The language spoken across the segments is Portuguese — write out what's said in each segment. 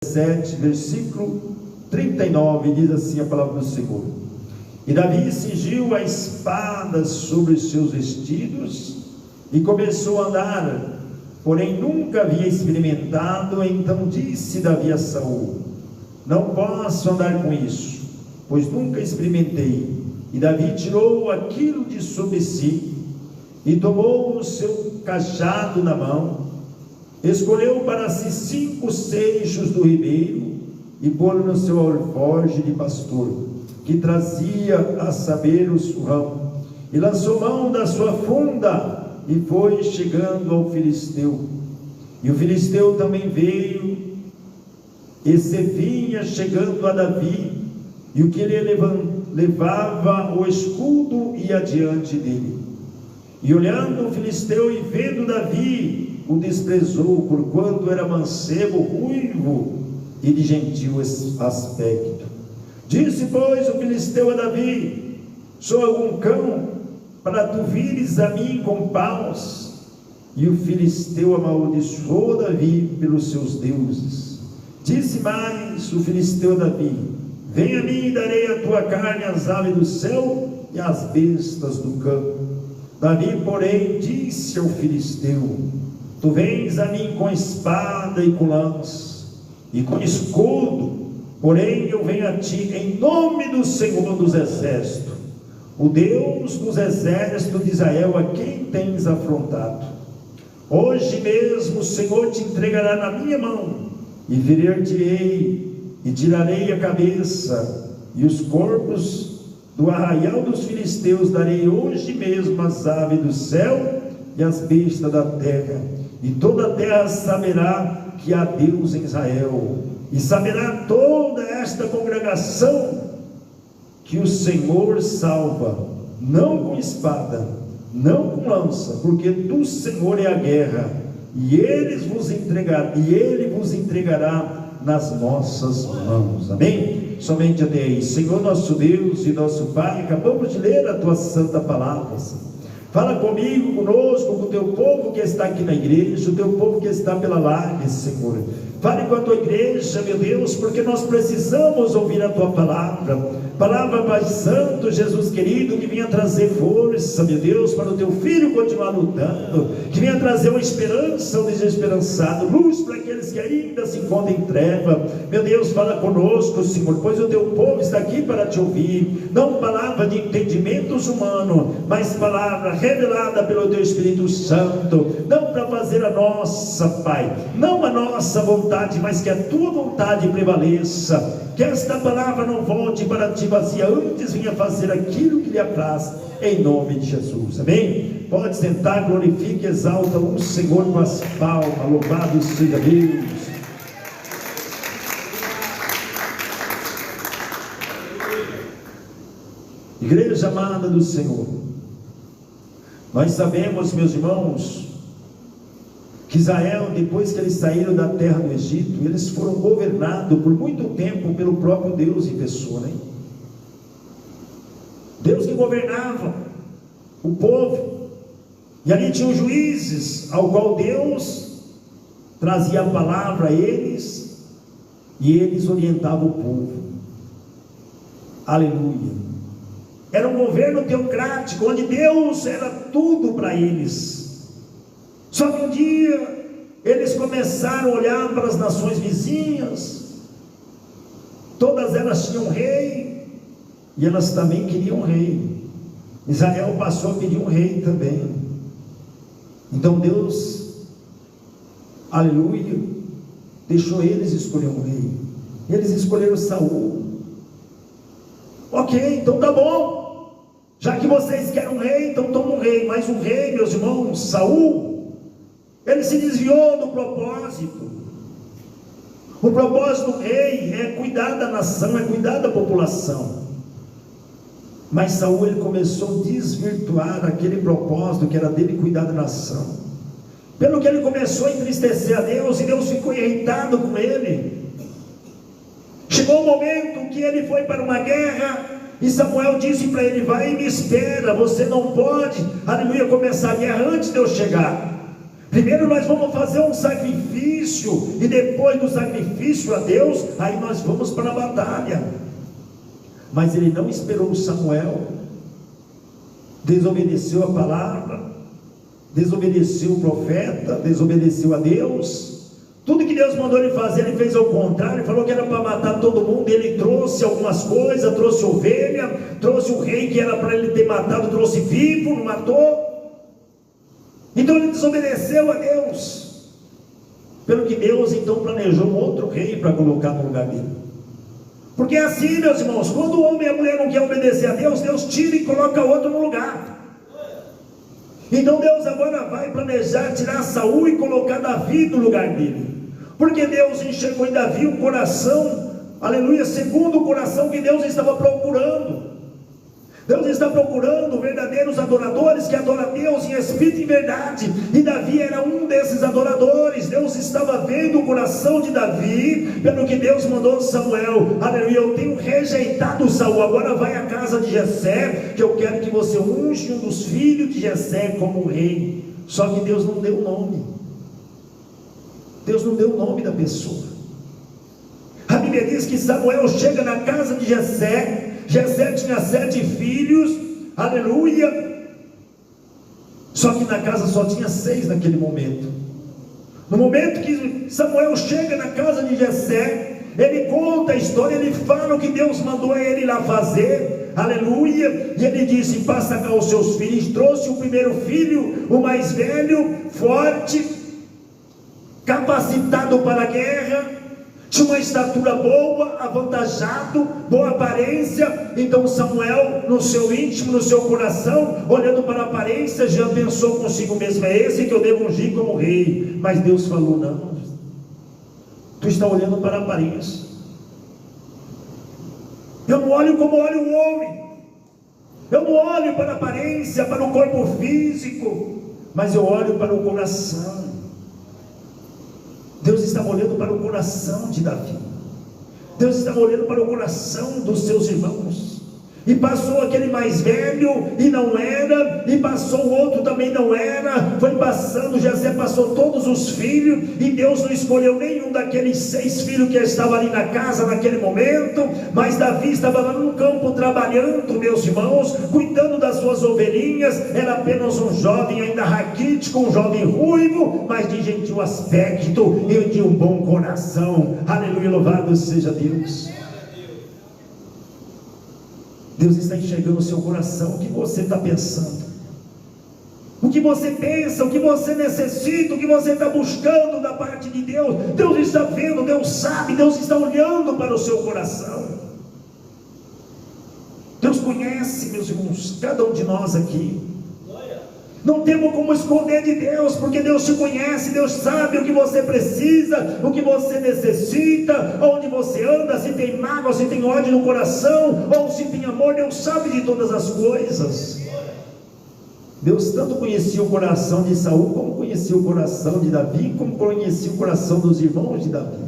7, versículo 39, diz assim a palavra do Senhor: E Davi cingiu a espada sobre os seus vestidos e começou a andar, porém nunca havia experimentado. Então disse Davi a Saul: Não posso andar com isso, pois nunca experimentei. E Davi tirou aquilo de sobre si e tomou o seu cajado na mão, escolheu para si 5 seixos do ribeiro e pôs no seu alforje de pastor, que trazia a saber o surrão, e lançou mão da sua funda e foi chegando ao filisteu. E o filisteu também veio e se vinha chegando a Davi, e o que ele levava o escudo ia adiante dele. E olhando o filisteu e vendo Davi, o desprezou, porquanto era mancebo, ruivo e de gentil aspecto. Disse, pois, o filisteu a Davi: Sou algum cão para tu vires a mim com paus? E o filisteu amaldiçoou Davi pelos seus deuses. Disse mais o filisteu a Davi: Vem a mim e darei a tua carne às aves do céu e às bestas do campo. Davi, porém, disse ao filisteu: Tu vens a mim com espada e com lança e com escudo, porém eu venho a ti em nome do Senhor dos exércitos, o Deus dos exércitos de Israel, a quem tens afrontado. Hoje mesmo o Senhor te entregará na minha mão, e ferir-te-ei, e tirarei a cabeça, e os corpos do arraial dos filisteus darei hoje mesmo às aves do céu e às bestas da terra, e toda a terra saberá que há Deus em Israel, e saberá toda esta congregação que o Senhor salva, não com espada, não com lança, porque do Senhor é a guerra, e Ele vos entregará nas nossas mãos. Amém? Somente até aí. Senhor nosso Deus e nosso Pai, acabamos de ler a tua santa palavra, Senhor. Fala comigo, conosco, com o teu povo que está aqui na igreja, o teu povo que está pela live, Senhor. Fale com a tua igreja, meu Deus, porque nós precisamos ouvir a tua palavra. Palavra, Pai Santo, Jesus querido, que venha trazer força, meu Deus, para o teu filho continuar lutando, que venha trazer uma esperança ao desesperançado, luz para aqueles que ainda se encontram em treva. Meu Deus, fala conosco, Senhor, pois o teu povo está aqui para te ouvir, não palavra de entendimentos humanos, mas palavra revelada pelo teu Espírito Santo, não para fazer a nossa, Pai, não a nossa vontade, mas que a tua vontade prevaleça. Que esta palavra não volte para ti vazia, antes venha fazer aquilo que lhe apraz, em nome de Jesus. Amém? Pode sentar, glorifique, exalta o Senhor com as palmas. Louvado seja Deus. Igreja amada do Senhor, nós sabemos, meus irmãos, que Israel, depois que eles saíram da terra do Egito, eles foram governados por muito tempo pelo próprio Deus em pessoa, né? Deus que governava o povo, e ali tinham juízes, ao qual Deus trazia a palavra a eles, e eles orientavam o povo. Aleluia. Era um governo teocrático, onde Deus era tudo para eles. Só que um dia eles começaram a olhar para as nações vizinhas, todas elas tinham um rei, e elas também queriam um rei. Israel passou a pedir um rei também. Então Deus, aleluia, deixou eles escolher um rei. Eles escolheram Saul. Ok, então tá bom, já que vocês querem um rei, então toma um rei. Mas o rei, meus irmãos, Saul, ele se desviou do propósito. O propósito do rei é cuidar da nação, é cuidar da população. Mas Saul, ele começou a desvirtuar aquele propósito que era dele, cuidar da nação. Pelo que ele começou a entristecer a Deus, e Deus ficou irritado com ele. Chegou o momento que ele foi para uma guerra, e Samuel disse para ele: vai e me espera, você não pode, aleluia, começar a guerra antes de eu chegar. Primeiro nós vamos fazer um sacrifício, e depois do sacrifício a Deus, aí nós vamos para a batalha. Mas ele não esperou Samuel, desobedeceu a palavra, desobedeceu o profeta, desobedeceu a Deus. Tudo que Deus mandou ele fazer, ele fez ao contrário. Falou que era para matar todo mundo. Ele trouxe algumas coisas, trouxe ovelha, trouxe o rei que era para ele ter matado, trouxe vivo, não matou. Então ele desobedeceu a Deus. Pelo que Deus então planejou um outro rei para colocar no lugar dele. Porque é assim, meus irmãos, quando o homem e a mulher não querem obedecer a Deus, Deus tira e coloca outro no lugar. Então Deus agora vai planejar tirar Saul e colocar Davi no lugar dele. Porque Deus enxergou em Davi um coração, aleluia, segundo o coração que Deus estava procurando. Deus está procurando verdadeiros adoradores que adoram a Deus em espírito e em verdade. E Davi era um desses adoradores. Deus estava vendo o coração de Davi, pelo que Deus mandou Samuel. Aleluia, eu tenho rejeitado Saul, agora vai à casa de Jessé, que eu quero que você unge um dos filhos de Jessé como rei. Só que Deus não deu o nome. Deus não deu o nome da pessoa. A Bíblia diz que Samuel chega na casa de Jessé. Jessé tinha 7 filhos, aleluia, só que na casa só tinha 6 naquele momento. No momento que Samuel chega na casa de Jessé, ele conta a história, ele fala o que Deus mandou ele lá fazer, aleluia, e ele disse: passa cá os seus filhos. Trouxe o primeiro filho, o mais velho, forte, capacitado para a guerra, tinha uma estatura boa, avantajado, boa aparência. Então Samuel, no seu íntimo, no seu coração, olhando para a aparência, já pensou consigo mesmo: é esse que eu devo ungir como rei. Mas Deus falou: não, tu está olhando para a aparência. Eu não olho como olha o homem, eu não olho para a aparência, para o corpo físico, mas eu olho para o coração. Deus estava olhando para o coração de Davi. Deus estava olhando para o coração dos seus irmãos. E passou aquele mais velho e não era, e passou o outro também não era. Foi passando, Jessé passou todos os filhos, e Deus não escolheu nenhum daqueles 6 filhos que estavam ali na casa naquele momento. Mas Davi estava lá no campo trabalhando, meus irmãos, cuidando das suas ovelhinhas. Era apenas um jovem ainda raquítico, um jovem ruivo, mas de gentil aspecto e de um bom coração. Aleluia, louvado seja Deus. Deus está enxergando o seu coração, o que você está pensando, o que você pensa, o que você necessita, o que você está buscando da parte de Deus. Deus está vendo, Deus sabe, Deus está olhando para o seu coração. Deus conhece, meus irmãos, cada um de nós aqui. Não temos como esconder de Deus, porque Deus te conhece, Deus sabe o que você precisa, o que você necessita, onde você anda, se tem mágoa, se tem ódio no coração, ou se tem amor. Deus sabe de todas as coisas. Deus tanto conhecia o coração de Saul, como conhecia o coração de Davi, como conhecia o coração dos irmãos de Davi.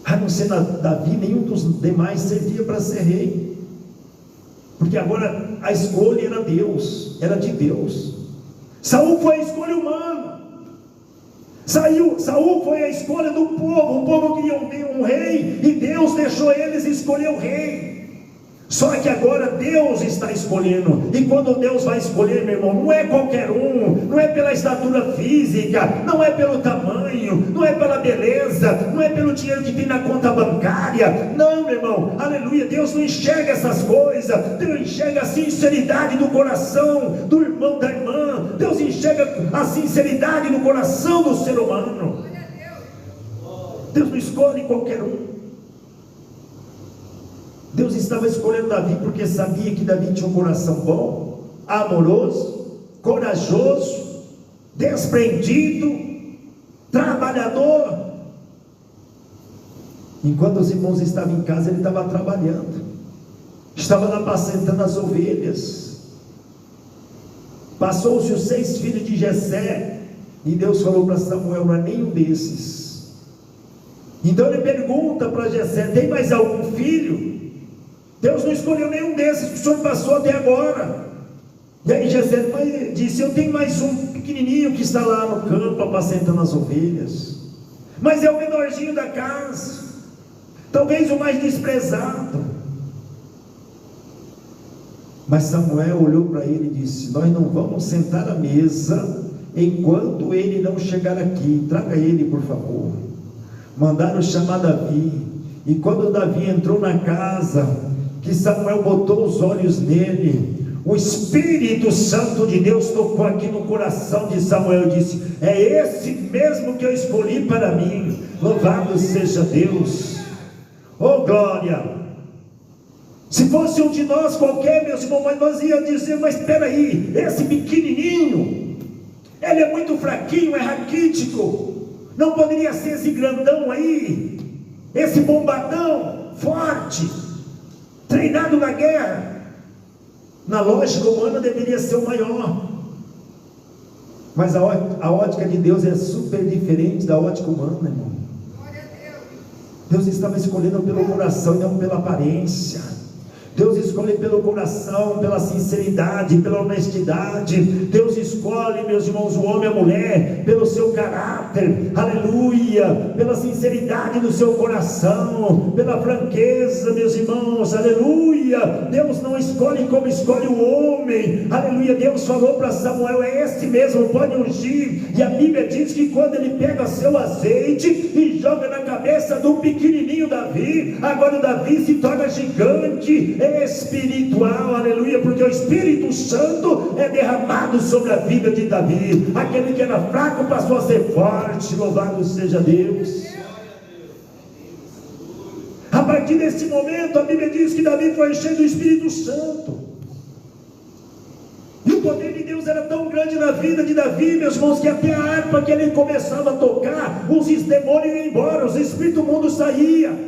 A não ser Davi, nenhum dos demais servia para ser rei. Porque agora a escolha era Deus, era de Deus. Saul foi a escolha humana. Saul foi a escolha do povo. O povo queria um rei, e Deus deixou eles escolher o rei. Só que agora Deus está escolhendo. E quando Deus vai escolher, meu irmão, não é qualquer um, não é pela estatura física, não é pelo tamanho, não é pela beleza, não é pelo dinheiro que tem na conta bancária. Não, meu irmão, aleluia. Deus não enxerga essas coisas. Deus enxerga a sinceridade do coração do irmão, da irmã. Deus enxerga a sinceridade no coração do ser humano. Deus não escolhe qualquer um. Deus estava escolhendo Davi porque sabia que Davi tinha um coração bom, amoroso, corajoso, desprendido, trabalhador. Enquanto os irmãos estavam em casa, ele estava trabalhando, estava lá apacentando as ovelhas. Passou-se os 6 filhos de Jessé, e Deus falou para Samuel: não é nenhum desses. Então ele pergunta para Jessé: tem mais algum filho? Deus não escolheu nenhum desses que o Senhor passou até agora. E aí Jessé disse: eu tenho mais um pequenininho que está lá no campo apacentando as ovelhas, mas é o menorzinho da casa, talvez o mais desprezado. Mas Samuel olhou para ele e disse: nós não vamos sentar à mesa enquanto ele não chegar aqui. Traga ele, por favor. Mandaram chamar Davi. E quando Davi entrou na casa, que Samuel botou os olhos nele, o Espírito Santo de Deus tocou aqui no coração de Samuel e disse: é esse mesmo que eu escolhi para mim. Louvado seja Deus. Oh glória! Se fosse um de nós qualquer, meus irmãos, mas nós íamos dizer: mas espera aí, esse pequenininho, ele é muito fraquinho, é raquítico, não poderia ser esse grandão aí, esse bombadão, forte, treinado na guerra. Na lógica humana deveria ser o maior, mas a ótica de Deus é super diferente da ótica humana, irmão. Deus estava escolhendo pelo coração e não pela aparência. Deus escolhe pelo coração, pela sinceridade, pela honestidade. Deus escolhe, meus irmãos, o homem e a mulher pelo seu caráter, aleluia, pela sinceridade do seu coração, pela franqueza, meus irmãos, aleluia. Deus não escolhe como escolhe o homem, aleluia. Deus falou para Samuel: é esse mesmo, pode ungir. E a Bíblia diz que quando ele pega seu azeite e joga na cabeça do pequenininho Davi, agora o Davi se torna gigante espiritual, aleluia, porque o Espírito Santo é derramado sobre a vida de Davi. Aquele que era fraco passou a ser forte. Louvado seja Deus. A partir desse momento, a Bíblia diz que Davi foi cheio do Espírito Santo, e o poder de Deus era tão grande na vida de Davi, meus irmãos, que até a harpa que ele começava a tocar, os demônios iam embora, os espíritos imundos saíam.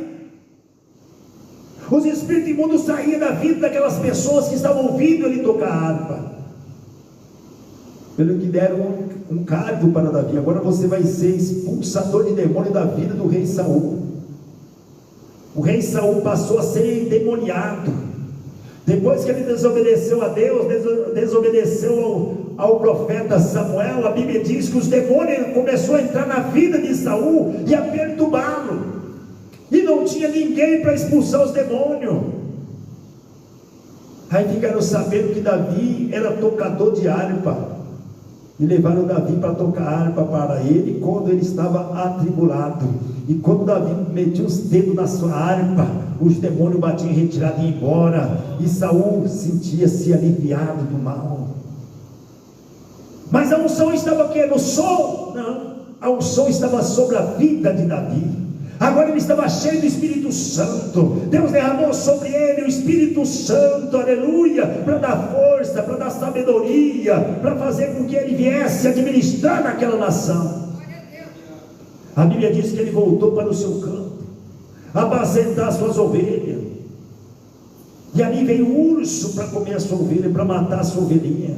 Os espíritos imundos saíam da vida daquelas pessoas que estavam ouvindo ele tocar a harpa. Pelo que deram um cargo para Davi: agora você vai ser expulsador de demônio da vida do rei Saul. O rei Saul passou a ser endemoniado. Depois que ele desobedeceu a Deus, desobedeceu ao profeta Samuel, a Bíblia diz que os demônios começaram a entrar na vida de Saul e a perturbá-lo. E não tinha ninguém para expulsar os demônios. Aí ficaram sabendo que Davi era tocador de harpa, e levaram Davi para tocar harpa para ele quando ele estava atribulado. E quando Davi metia os dedos na sua harpa, os demônios batiam em retirada e iam embora, e Saul sentia-se aliviado do mal. Mas a unção estava aqui no som? Não, a unção estava sobre a vida de Davi. Agora ele estava cheio do Espírito Santo. Deus derramou sobre ele o Espírito Santo, aleluia, para dar força, para dar sabedoria, para fazer com que ele viesse administrar naquela nação. A Bíblia diz que ele voltou para o seu campo, apacentar suas ovelhas, e ali veio o urso para comer a sua ovelha, para matar a sua ovelhinha.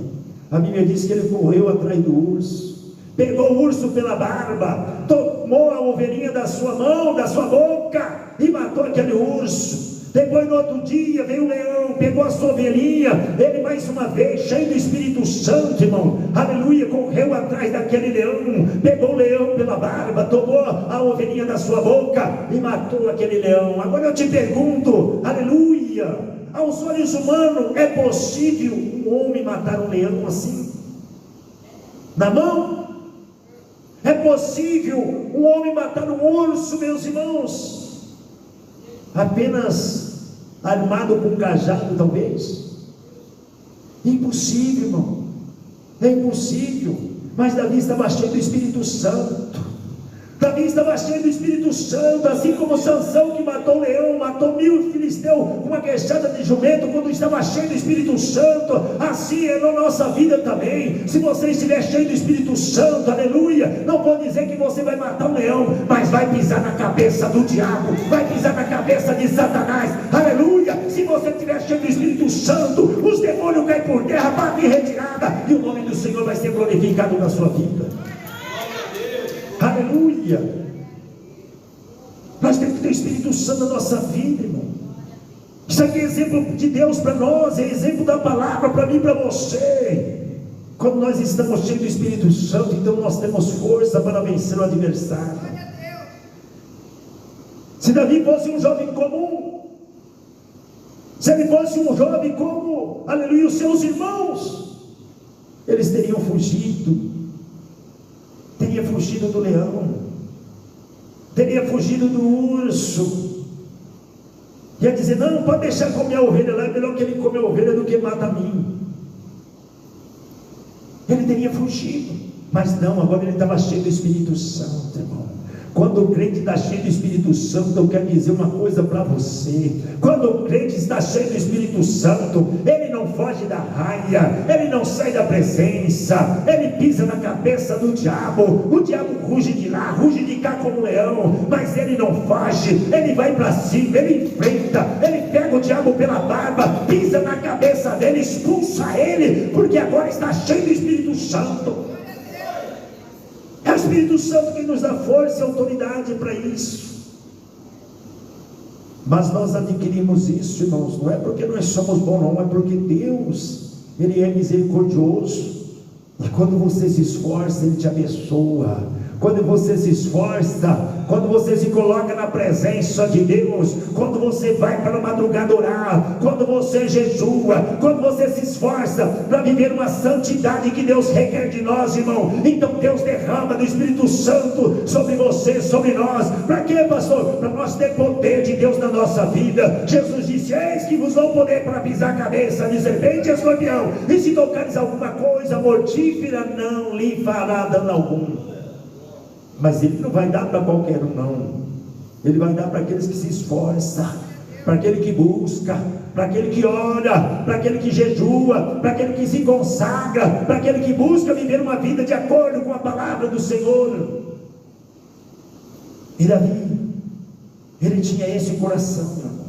A Bíblia diz que ele correu atrás do urso, pegou o urso pela barba, tomou a ovelhinha da sua mão, da sua boca, e matou aquele urso. Depois no outro dia veio o leão, pegou a sua ovelhinha, ele mais uma vez, cheio do Espírito Santo, irmão, aleluia, correu atrás daquele leão, pegou o leão pela barba, tomou a ovelhinha da sua boca e matou aquele leão. Agora eu te pergunto, aleluia, aos olhos humanos, é possível um homem matar um leão assim? Na mão? É possível um homem matar um urso, meus irmãos, apenas armado com um cajado, talvez? Impossível, irmão, é impossível. Mas Davi estava cheio do Espírito Santo. Davi estava cheio do Espírito Santo, assim como Sansão, que matou o leão, matou 1000 filisteus com uma queixada de jumento, quando estava cheio do Espírito Santo. Assim é na nossa vida também. Se você estiver cheio do Espírito Santo, aleluia, não vou dizer que você vai matar um leão, mas vai pisar na cabeça do diabo, vai pisar na cabeça de Satanás, aleluia. Se você estiver cheio do Espírito Santo, os demônios caem por terra, batem em retirada, e o nome do Senhor vai ser glorificado na sua vida. Aleluia. Nós temos que ter o Espírito Santo na nossa vida, irmão. Isso aqui é exemplo de Deus para nós, é exemplo da palavra para mim e para você. Quando nós estamos cheios do Espírito Santo, então nós temos força para vencer o adversário. Se Davi fosse um jovem comum, se ele fosse um jovem como, aleluia, os seus irmãos, eles teriam fugido, teria fugido do leão, teria fugido do urso, ia dizer: não, pode deixar comer a ovelha lá, é melhor que ele come a ovelha do que mata a mim. Ele teria fugido, mas não, agora ele estava cheio do Espírito Santo, irmão. Quando o crente está cheio do Espírito Santo, eu quero dizer uma coisa para você: quando o crente está cheio do Espírito Santo, ele não foge da raia, ele não sai da presença, ele pisa na cabeça do diabo. O diabo ruge de lá, ruge de cá como um leão, mas ele não foge, ele vai para cima, ele enfrenta, ele pega o diabo pela barba, pisa na cabeça dele, expulsa ele, porque agora está cheio do Espírito Santo. É o Espírito Santo que nos dá força e autoridade para isso. Mas nós adquirimos isso, irmãos, não é porque nós somos bons, não, é porque Deus, Ele é misericordioso. E quando você se esforça, Ele te abençoa. Quando você se esforça, quando você se coloca na presença de Deus, quando você vai para a madrugada orar, quando você jejua, quando você se esforça para viver uma santidade que Deus requer de nós, irmão, então Deus derrama do Espírito Santo sobre você, sobre nós. Para quê, pastor? Para nós ter poder de Deus na nossa vida. Jesus disse: eis que vos dou poder para pisar a cabeça de serpente e escorpião, e se tocares alguma coisa mortífera, não lhe fará dano algum. Mas Ele não vai dar para qualquer um, não. Ele vai dar para aqueles que se esforçam, para aquele que busca, para aquele que ora, para aquele que jejua, para aquele que se consagra, para aquele que busca viver uma vida de acordo com a palavra do Senhor. E Davi, ele tinha esse coração, irmão.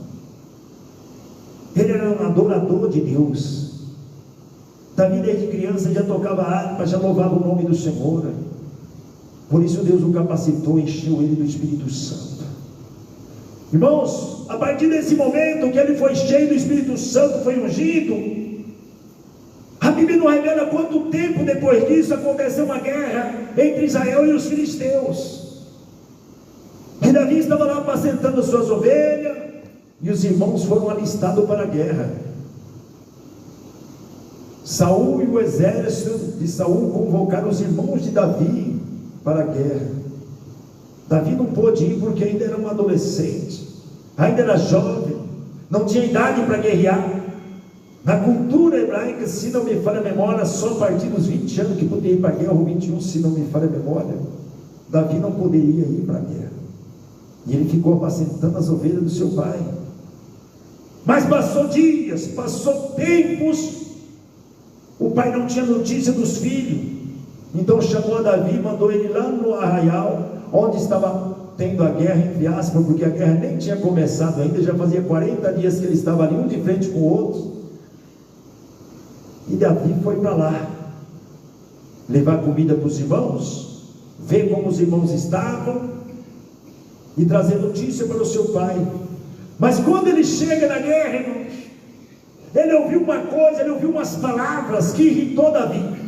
Ele era um adorador de Deus. Davi desde criança já tocava harpa, já louvava o nome do Senhor. Por isso Deus o capacitou, encheu ele do Espírito Santo. Irmãos, a partir desse momento que ele foi cheio do Espírito Santo, foi ungido, a Bíblia não revela quanto tempo depois disso aconteceu uma guerra entre Israel e os filisteus. E Davi estava lá apacentando suas ovelhas, e os irmãos foram alistados para a guerra. Saul e o exército de Saul convocaram os irmãos de Davi para a guerra. Davi não pôde ir porque ainda era um adolescente, ainda era jovem, não tinha idade para guerrear. Na cultura hebraica, se não me falha a memória, só a partir dos 20 anos que podia ir para a guerra, ou 21, se não me falha a memória, Davi não poderia ir para a guerra, e ele ficou apacentando as ovelhas do seu pai. Mas passou dias, passou tempos, o pai não tinha notícia dos filhos. Então chamou a Davi, mandou ele lá no arraial, onde estava tendo a guerra, entre aspas, porque a guerra nem tinha começado ainda, já fazia 40 dias que ele estava ali, um de frente com o outro. E Davi foi para lá, levar comida para os irmãos, ver como os irmãos estavam, e trazer notícia para o seu pai. Mas quando ele chega na guerra, irmãos, ele ouviu uma coisa, ele ouviu umas palavras que irritou Davi.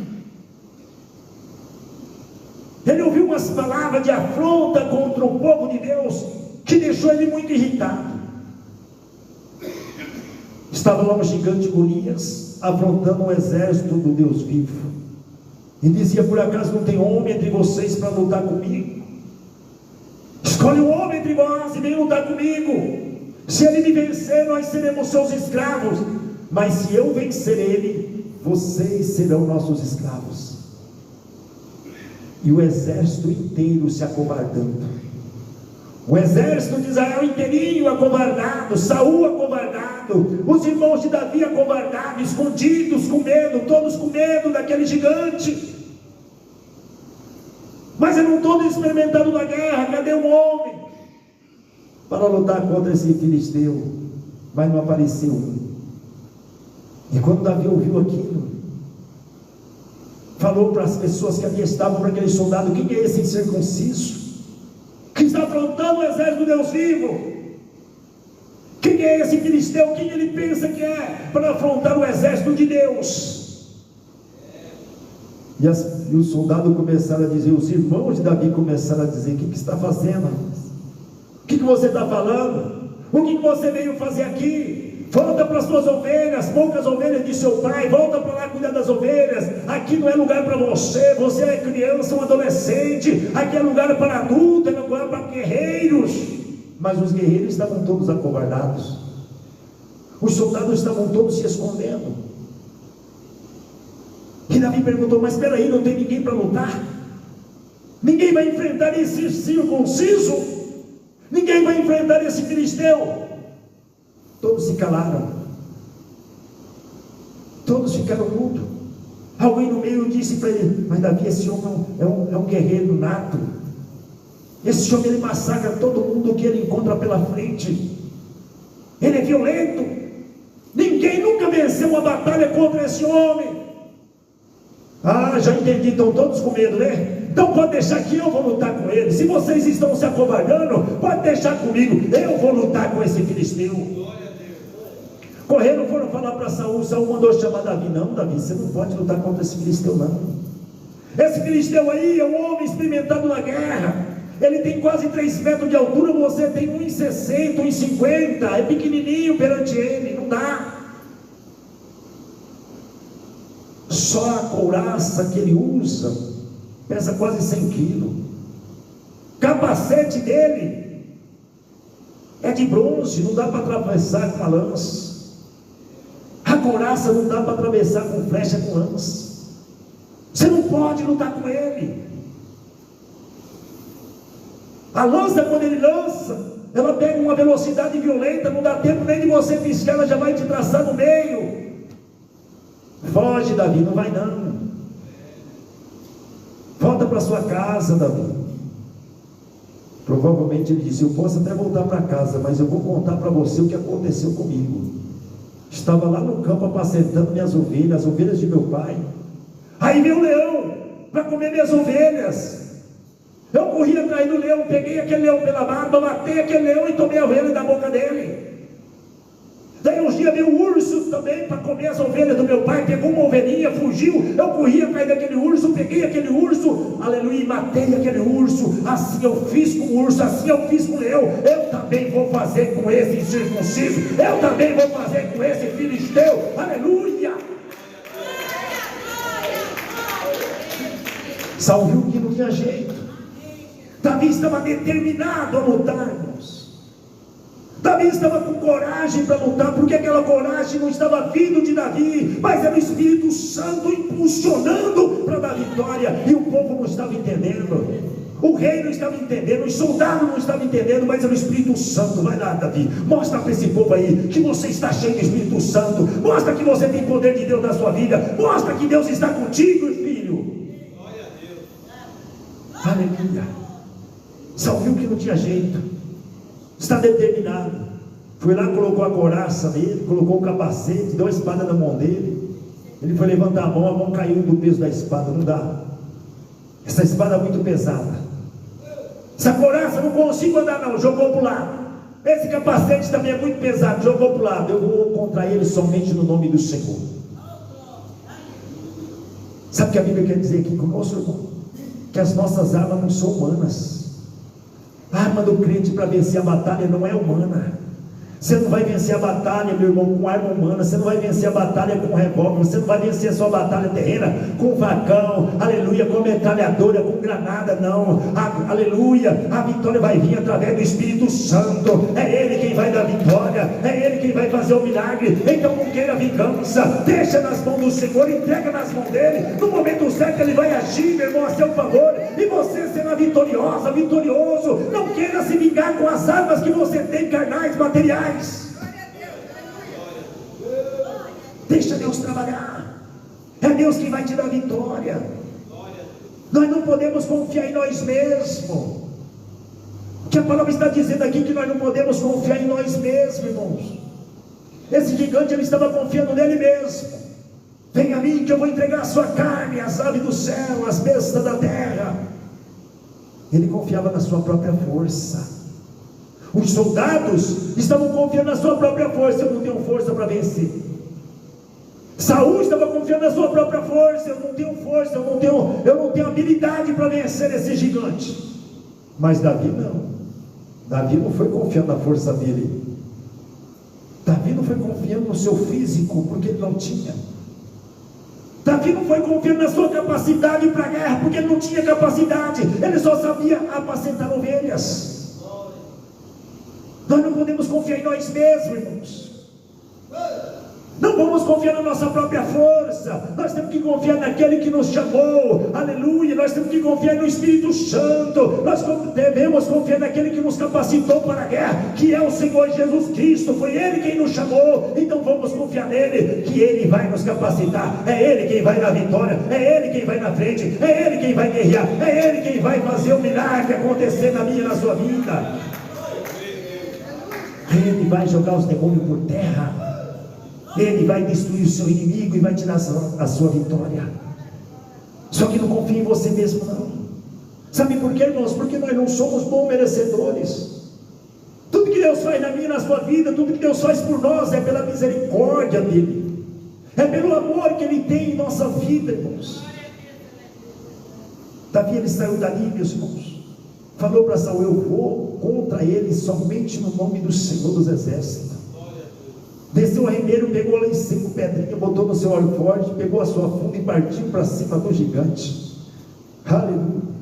Ele ouviu umas palavras de afronta contra o povo de Deus, que deixou ele muito irritado. Estava lá um gigante Golias, afrontando um exército do Deus vivo, e dizia: por acaso não tem homem entre vocês para lutar comigo? Escolhe um homem entre vós e vem lutar comigo. Se ele me vencer, nós seremos seus escravos, mas se eu vencer ele, vocês serão nossos escravos. E o exército inteiro se acovardando, o exército de Israel inteirinho acovardado, Saul acovardado, os irmãos de Davi acovardados, escondidos, com medo, todos com medo daquele gigante. Mas eram todos experimentados na guerra. Cadê um homem para lutar contra esse filisteu? Mas não apareceu um. E quando Davi ouviu aquilo, falou para as pessoas que ali estavam, para aquele soldado: quem é esse incircunciso que está afrontando o exército do Deus vivo? Quem Quem é esse filisteu? Quem ele pensa que é para afrontar o exército de Deus? E os soldados começaram a dizer, os irmãos de Davi começaram a dizer: o que está fazendo? O que você está falando? O que você veio fazer aqui? Volta para as suas ovelhas, poucas ovelhas de seu pai, volta para lá cuidar das ovelhas. Aqui não é lugar para você, você é criança, um adolescente, aqui é lugar para adulto, é lugar para guerreiros. Mas os guerreiros estavam todos acovardados, os soldados estavam todos se escondendo. E Davi perguntou: mas espera aí, não tem ninguém para lutar? Ninguém vai enfrentar esse circunciso? Ninguém vai enfrentar esse filisteu? Todos se calaram, todos ficaram mudos. Alguém no meio disse para ele: mas Davi, esse homem é um guerreiro nato. Esse homem, ele massacra todo mundo que ele encontra pela frente. Ele é violento. Ninguém nunca venceu uma batalha contra esse homem. Ah, já entendi, estão todos com medo, né? Então pode deixar que eu vou lutar com ele. Se vocês estão se acovardando, pode deixar comigo, eu vou lutar com esse filisteu. Correram, foram falar para Saul. Saul mandou chamar Davi. Não, Davi, você não pode lutar contra esse filisteu, não. Esse filisteu aí é um homem experimentado na guerra. Ele tem quase 3 metros de altura, você tem 1,60, 1,50, é pequenininho perante ele, não dá. Só a couraça que ele usa pesa quase 100 quilos. Capacete dele é de bronze, não dá para atravessar com a lança. A couraça não dá para atravessar com flecha, com lança. Você não pode lutar com ele. A lança, quando ele lança, ela pega uma velocidade violenta, não dá tempo nem de você piscar, ela já vai te traçar no meio. Foge, Davi, não vai não. Volta para sua casa, Davi. Provavelmente ele disse: eu posso até voltar para casa, mas eu vou contar para você o que aconteceu comigo. Estava lá no campo apacentando minhas ovelhas, as ovelhas de meu pai. Aí veio o leão para comer minhas ovelhas. Eu corri atrás do leão, peguei aquele leão pela barba, matei aquele leão e tomei a ovelha da boca dele. Daí uns dias veio o urso também para comer as ovelhas do meu pai, pegou uma ovelhinha, fugiu, eu corri atrás daquele urso, peguei aquele urso, aleluia, e matei aquele urso. Assim eu fiz com o urso, assim eu fiz com o leão, eu também vou fazer com esse incircunciso, eu também vou fazer com esse filisteu, aleluia. Saul viu que não tinha jeito. Davi estava determinado a lutar, irmãos. Davi estava com coragem para lutar, porque aquela coragem não estava vindo de Davi, mas era o Espírito Santo impulsionando para dar vitória, e o povo não estava entendendo, o rei não estava entendendo, os soldados não estavam entendendo, mas era o Espírito Santo. Vai lá, Davi, mostra para esse povo aí que você está cheio do Espírito Santo, mostra que você tem poder de Deus na sua vida, mostra que Deus está contigo, filho. Glória a Deus. Aleluia. Saul viu que não tinha jeito, está determinado, foi lá, colocou a couraça nele, colocou o capacete, deu a espada na mão dele. Ele foi levantar a mão caiu do peso da espada. Não dá, essa espada é muito pesada, essa couraça não consigo andar não, jogou para o lado. Esse capacete também é muito pesado, jogou para o lado. Eu vou contra ele somente no nome do Senhor. Sabe o que a Bíblia quer dizer aqui conosco, irmão? Que as nossas armas não são humanas. A arma do crente para vencer a batalha não é humana. Você não vai vencer a batalha, meu irmão, com arma humana. Você não vai vencer a batalha com revólver. Você não vai vencer a sua batalha terrena com facão, aleluia, com metralhadora, com granada, não. Aleluia, a vitória vai vir através do Espírito Santo. É Ele quem vai dar vitória, é Ele quem vai fazer o milagre. Então não queira vingança, deixa nas mãos do Senhor, entrega nas mãos dele. No momento certo Ele vai agir, meu irmão, a seu favor, e você será vitoriosa, vitorioso. Não queira se vingar com as armas que você tem, carnais, materiais. Deixa Deus trabalhar. É Deus quem vai te dar vitória. Nós não podemos confiar em nós mesmos. Que a palavra está dizendo aqui que nós não podemos confiar em nós mesmos, irmãos. Esse gigante, ele estava confiando nele mesmo. Vem a mim que eu vou entregar a sua carne, as aves do céu, as bestas da terra. Ele confiava na sua própria força. Os soldados estavam confiando na sua própria força. Eu não tenho força para vencer. Saul estava confiando na sua própria força. Eu não tenho força, eu não tenho habilidade para vencer esse gigante. Mas Davi não. Davi não foi confiando na força dele. Davi não foi confiando no seu físico, porque ele não tinha. Davi não foi confiando na sua capacidade para a guerra, porque ele não tinha capacidade. Ele só sabia apacentar ovelhas. Nós não podemos confiar em nós mesmos, irmãos. Não vamos confiar na nossa própria força. Nós temos que confiar naquele que nos chamou. Aleluia. Nós temos que confiar no Espírito Santo. Nós devemos confiar naquele que nos capacitou para a guerra, que é o Senhor Jesus Cristo. Foi Ele quem nos chamou. Então vamos confiar nele, que Ele vai nos capacitar. É Ele quem vai na vitória. É Ele quem vai na frente. É Ele quem vai guerrear. É Ele quem vai fazer o milagre acontecer na minha e na sua vida. Ele vai jogar os demônios por terra. Ele vai destruir o seu inimigo e vai tirar a sua vitória. Só que não confie em você mesmo, não. Sabe por quê, irmãos? Porque nós não somos bons merecedores. Tudo que Deus faz na minha e na sua vida, tudo que Deus faz por nós, é pela misericórdia dele. É pelo amor que Ele tem em nossa vida, irmãos. Davi, ele saiu dali, meus irmãos. Falou para Saul: eu vou contra ele somente no nome do Senhor dos Exércitos. Desceu o ribeiro, pegou lá em cima pedrinha, botou no seu alforje, pegou a sua funda e partiu para cima do gigante. Aleluia.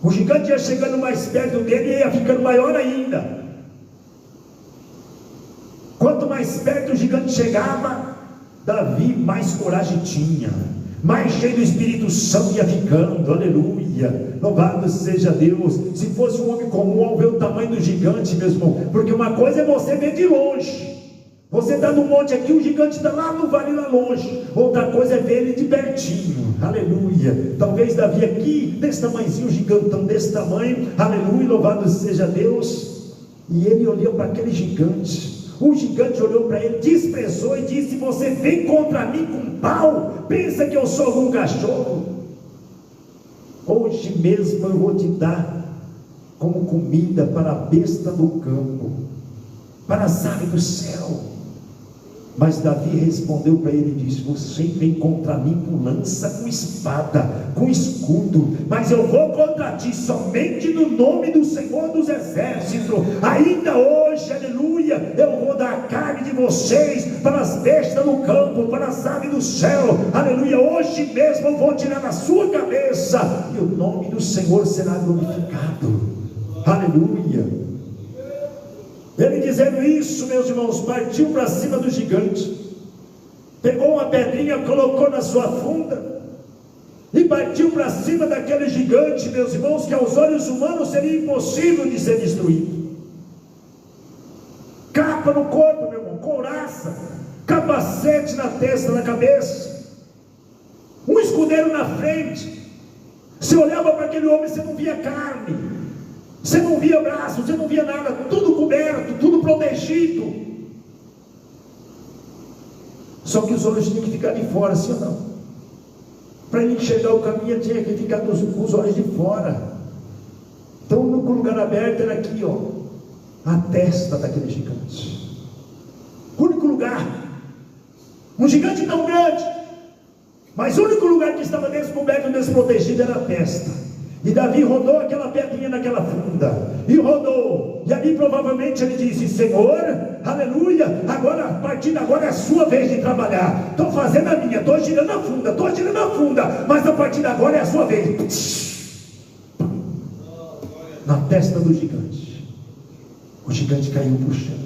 O gigante ia chegando mais perto dele e ia ficando maior ainda. Quanto mais perto o gigante chegava, Davi mais coragem tinha, mais cheio do Espírito Santo ia ficando. Aleluia. Louvado seja Deus. Se fosse um homem comum, ao ver o tamanho do gigante, meu irmão, porque uma coisa é você ver de longe. Você está no monte aqui, o gigante está lá no vale, lá longe. Outra coisa é ver ele de pertinho. Aleluia. Talvez Davi aqui, desse tamanhozinho, o gigantão desse tamanho. Aleluia, louvado seja Deus. E ele olhou para aquele gigante. O gigante olhou para ele, desprezou e disse: você vem contra mim com pau? Pensa que eu sou algum cachorro? Hoje mesmo eu vou te dar como comida para a besta do campo, para as aves do céu. Mas Davi respondeu para ele e disse: você vem contra mim com lança, com espada, com escudo, mas eu vou contra ti somente no nome do Senhor dos Exércitos. Ainda hoje, aleluia, eu vou dar a carne de vocês para as bestas do campo, para as aves do céu. Aleluia, hoje mesmo eu vou tirar da sua cabeça, e o nome do Senhor será glorificado. Aleluia. Ele dizendo isso, meus irmãos, partiu para cima do gigante, pegou uma pedrinha, colocou na sua funda e partiu para cima daquele gigante, meus irmãos, que aos olhos humanos seria impossível de ser destruído. Capa no corpo, meu irmão, couraça, capacete na testa, na cabeça, um escudeiro na frente. Você olhava para aquele homem, você não via carne, você não via braço, você não via nada, tudo coberto, tudo protegido. Só que os olhos tinham que ficar de fora, sim ou não? Para ele enxergar o caminho, tinha que ficar com os olhos de fora. Então o único lugar aberto era aqui, ó, a testa daquele gigante. O único lugar. Um gigante tão grande, mas o único lugar que estava descoberto, desprotegido, era a testa. E Davi rodou aquela pedrinha naquela funda, e rodou, e ali provavelmente ele disse: Senhor, aleluia, agora, a partir de agora é a sua vez de trabalhar. Estou fazendo a minha, estou girando a funda, mas a partir de agora é a sua vez. Na testa do gigante, o gigante caiu para o chão.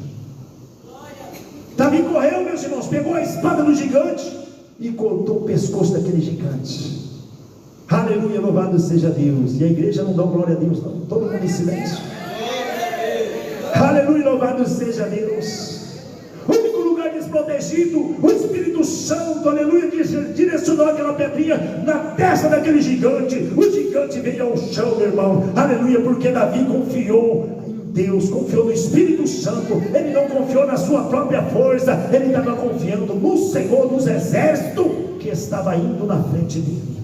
Davi correu, meus irmãos, pegou a espada do gigante e cortou o pescoço daquele gigante. Aleluia, louvado seja Deus. E a igreja não dá glória a Deus, não. Todo mundo em silêncio. Aleluia, louvado seja Deus. O único lugar desprotegido, o Espírito Santo, aleluia, direcionou aquela pedrinha na testa daquele gigante. O gigante veio ao chão, meu irmão. Aleluia, porque Davi confiou em Deus, confiou no Espírito Santo. Ele não confiou na sua própria força, ele estava confiando no Senhor dos Exércitos, que estava indo na frente dele.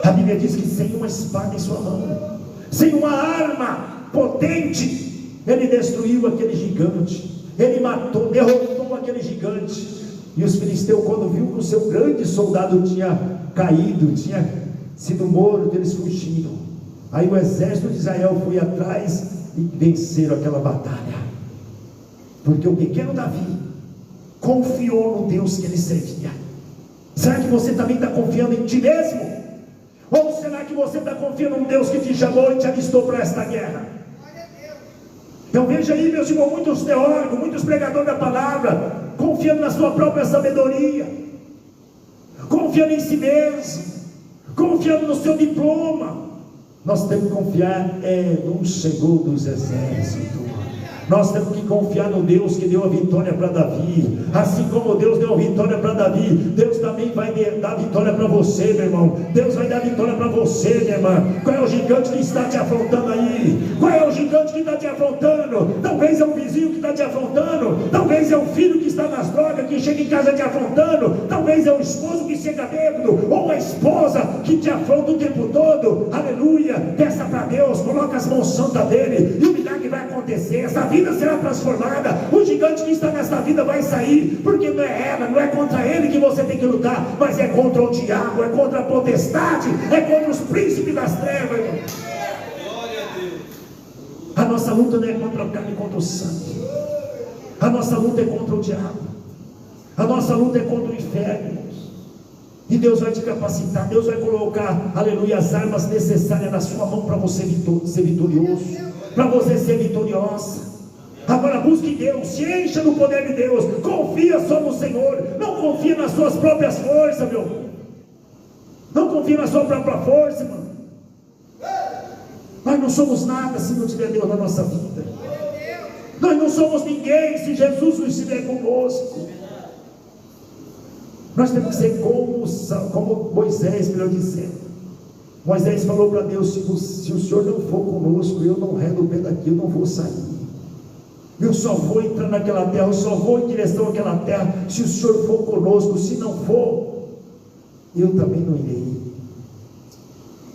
A Bíblia diz que sem uma espada em sua mão, sem uma arma potente, Ele destruiu aquele gigante, ele matou, derrotou aquele gigante. E os filisteus, quando viu que o seu grande soldado tinha caído, tinha sido morto, eles fugiram. Aí o exército de Israel foi atrás e venceram aquela batalha, porque o pequeno Davi confiou no Deus que ele servia. Será que você também está confiando em ti mesmo? Ou será que você está confiando no Deus que te chamou e te alistou para esta guerra? Então veja aí, meus irmãos, muitos teólogos, muitos pregadores da palavra, confiando na sua própria sabedoria, confiando em si mesmo, confiando no seu diploma. Nós temos que confiar no Senhor dos exércitos. Nós temos que confiar no Deus que deu a vitória para Davi. Assim como Deus deu a vitória para Davi, Deus também vai dar a vitória para você, meu irmão. Deus vai dar a vitória para você, minha irmã. Qual é o gigante que está te afrontando aí? Qual é o gigante que está te afrontando? Talvez é um vizinho que está te afrontando. Talvez é um filho que está nas drogas, que chega em casa te afrontando. Talvez é um esposo que chega bêbado, ou uma esposa que te afronta o tempo todo. Aleluia. Peça para Deus, coloca as mãos santas dele, e o milagre vai acontecer. Essa vida será transformada. O gigante que está nessa vida vai sair, porque não é ela, não é contra ele que você tem que lutar, mas é contra o diabo, é contra a potestade, é contra os príncipes das trevas, irmão. A nossa luta não é contra a carne e contra o sangue. A nossa luta é contra o diabo. A nossa luta é contra o inferno, irmãos. E Deus vai te capacitar, Deus vai colocar, aleluia, as armas necessárias na sua mão para você ser vitorioso, para você ser vitoriosa. Agora busque Deus, se encha do poder de Deus, confia só no Senhor, não confia nas suas próprias forças, meu irmão. Não confia na sua própria força, irmão. Nós não somos nada se não tiver Deus na nossa vida. Nós não somos ninguém se Jesus não estiver conosco. Nós temos que ser como Moisés, melhor dizendo. Moisés falou para Deus: se o Senhor não for conosco, eu não rendo o pé daqui, eu não vou sair. Eu só vou entrar naquela terra, eu só vou em direção àquela terra se o Senhor for conosco. Se não for, eu também não irei.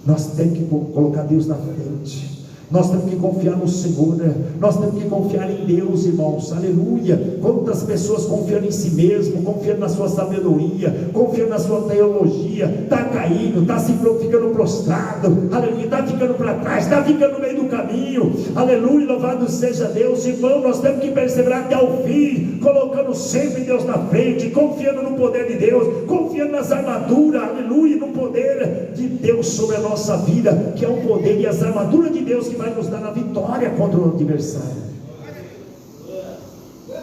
Nós temos que colocar Deus na frente. Nós temos que confiar no Senhor, né? Nós temos que confiar em Deus, irmãos, aleluia. Quantas pessoas confiam em si mesmo, confiando na sua sabedoria, confiando na sua teologia, está caindo, está se ficando prostrado, aleluia, está ficando para trás, está ficando no meio do caminho, aleluia, louvado seja Deus, irmão. Nós temos que perseverar até o fim, colocando sempre Deus na frente, confiando no poder de Deus, confiando nas armaduras, aleluia, no poder de Deus sobre a nossa vida, que é o poder e as armaduras de Deus que vai nos dar a vitória contra o adversário.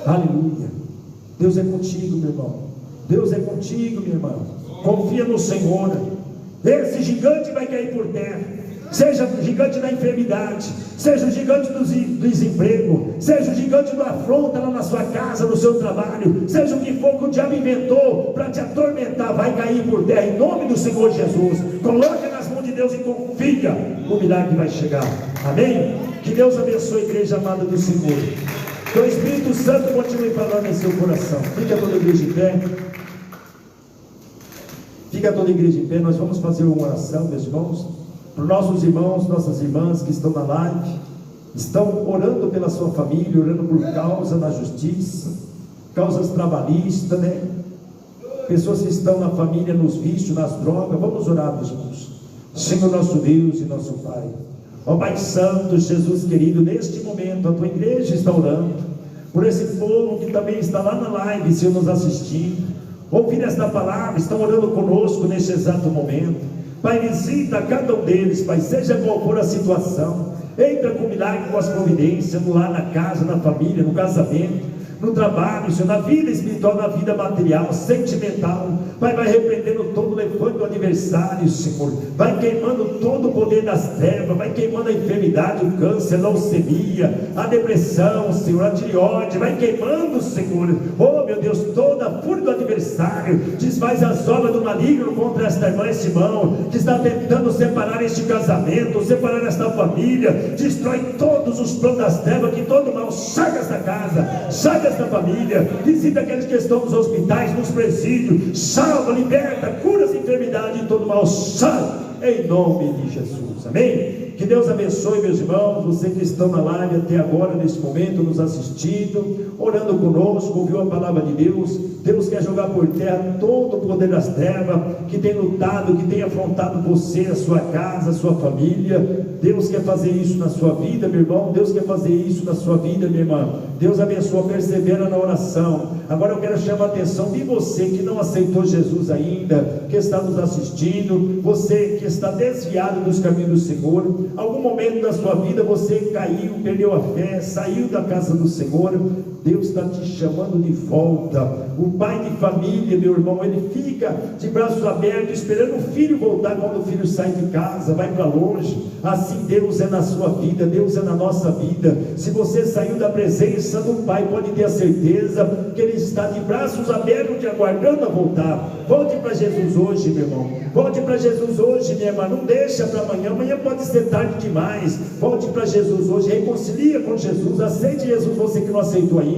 Aleluia. Deus é contigo, meu irmão. Deus é contigo, minha irmã. Confia no Senhor. Esse gigante vai cair por terra. Seja o gigante da enfermidade, seja o gigante do desemprego, seja o gigante da afronta lá na sua casa, no seu trabalho, seja o que for que o diabo inventou para te atormentar, vai cair por terra em nome do Senhor Jesus. Coloca nas mãos de Deus e confia, o milagre vai chegar. Amém? Que Deus abençoe a igreja amada do Senhor. Que o Espírito Santo continue falando em seu coração. Fica toda a igreja em pé. Fica toda a igreja em pé. Nós vamos fazer uma oração, meus irmãos, para os nossos irmãos, nossas irmãs que estão na live, estão orando pela sua família, orando por causa na justiça, causas trabalhistas, né? Pessoas que estão na família, nos vícios, nas drogas. Vamos orar, meus irmãos. Senhor nosso Deus e nosso Pai, ó Pai Santo, Jesus querido, neste momento a tua igreja está orando por esse povo que também está lá na live, Senhor, nos assistindo, ouvindo esta palavra, estão orando conosco neste exato momento. Pai, visita cada um deles, Pai, seja qual for a situação, entra com milagre, com as providências, no lar, na casa, na família, no casamento, no trabalho, Senhor, na vida espiritual, na vida material, sentimental. Pai, vai repreendendo todo o levante do adversário, Senhor, vai queimando todo o poder das trevas, vai queimando a enfermidade, o câncer, a leucemia, a depressão, Senhor, a tireoide, vai queimando, Senhor, oh meu Deus, toda a fúria do adversário, desfaz as obras do maligno contra esta irmã, este irmão, que está tentando separar este casamento, separar esta família, destrói todos os planos das trevas, que todo mal saia desta casa, saia desta família, visita aqueles que estão nos hospitais, nos presídios, salva, liberta, cura as enfermidades e todo mal, sai, em nome de Jesus, amém? Que Deus abençoe, meus irmãos, você que estão na live até agora, nesse momento, nos assistindo, orando conosco, ouviu a palavra de Deus. Deus quer jogar por terra todo o poder das trevas, que tem lutado, que tem afrontado você, a sua casa, a sua família. Deus quer fazer isso na sua vida, meu irmão. Deus quer fazer isso na sua vida, minha irmã. Deus abençoa, persevera na oração. Agora eu quero chamar a atenção de você que não aceitou Jesus ainda, que está nos assistindo, você que está desviado dos caminhos do Senhor. Algum momento da sua vida você caiu, perdeu a fé, saiu da casa do Senhor. Deus está te chamando de volta. O pai de família, meu irmão, ele fica de braços abertos, esperando o filho voltar. Quando o filho sai de casa, vai para longe. Assim Deus é na sua vida, Deus é na nossa vida. Se você saiu da presença do Pai, pode ter a certeza que Ele está de braços abertos, te aguardando a voltar. Volte para Jesus hoje, meu irmão. Volte para Jesus hoje, minha irmã. Não deixa para amanhã, amanhã pode ser tarde demais. Volte para Jesus hoje, reconcilia com Jesus, aceite Jesus, você que não aceitou ainda.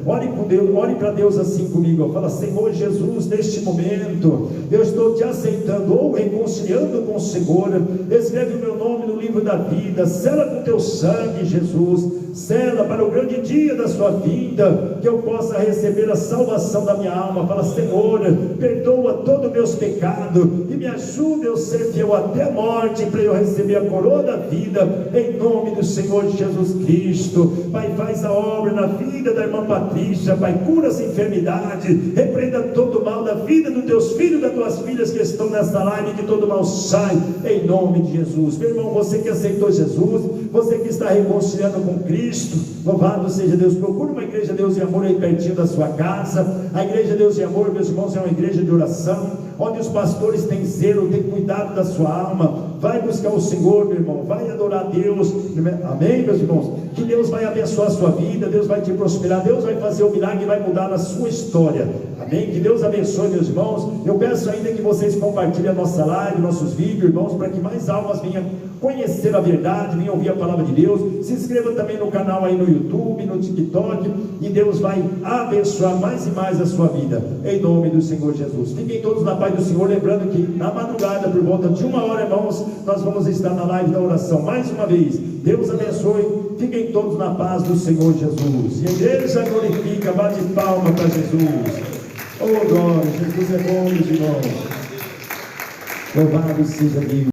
Ore com Deus, ore para Deus assim comigo. Fala: Senhor Jesus, neste momento eu estou te aceitando ou reconciliando com o Senhor. Escreve o meu nome no livro da vida, sela com teu sangue, Jesus, sela para o grande dia da sua vinda, que eu possa receber a salvação da minha alma. Fala: Senhor, perdoa todos os meus pecados e me ajuda a ser fiel até a morte, para eu receber a coroa da vida, em nome do Senhor Jesus Cristo. Pai, faz a obra na vida da irmã Patrícia, Pai, cura essa enfermidade, repreenda todo o mal da vida dos teus filhos, das tuas filhas que estão nesta live, que todo mal sai, em nome de Jesus. Meu irmão, você que aceitou Jesus, você que está reconciliando com Cristo, louvado seja Deus. Procure uma igreja Deus e Amor aí pertinho da sua casa. A igreja Deus e Amor, meus irmãos, é uma igreja de oração, onde os pastores têm zelo, têm cuidado da sua alma. Vai buscar o Senhor, meu irmão, vai adorar a Deus. Amém, meus irmãos? Que Deus vai abençoar a sua vida, Deus vai te prosperar, Deus vai fazer o milagre e vai mudar a sua história. Amém? Que Deus abençoe, meus irmãos. Eu peço ainda que vocês compartilhem a nossa live, nossos vídeos, irmãos, para que mais almas venham conhecer a verdade, venham ouvir a palavra de Deus. Se inscreva também no canal aí no YouTube, no TikTok, e Deus vai abençoar mais e mais a sua vida, em nome do Senhor Jesus. Fiquem todos na paz do Senhor, lembrando que na madrugada, por volta de 1h, irmãos, nós vamos estar na live da oração, mais uma vez. Deus abençoe, fiquem todos na paz do Senhor Jesus. E a igreja glorifica, bate palma para Jesus. Oh glória, Jesus é bom, meus irmãos. Louvado seja Deus.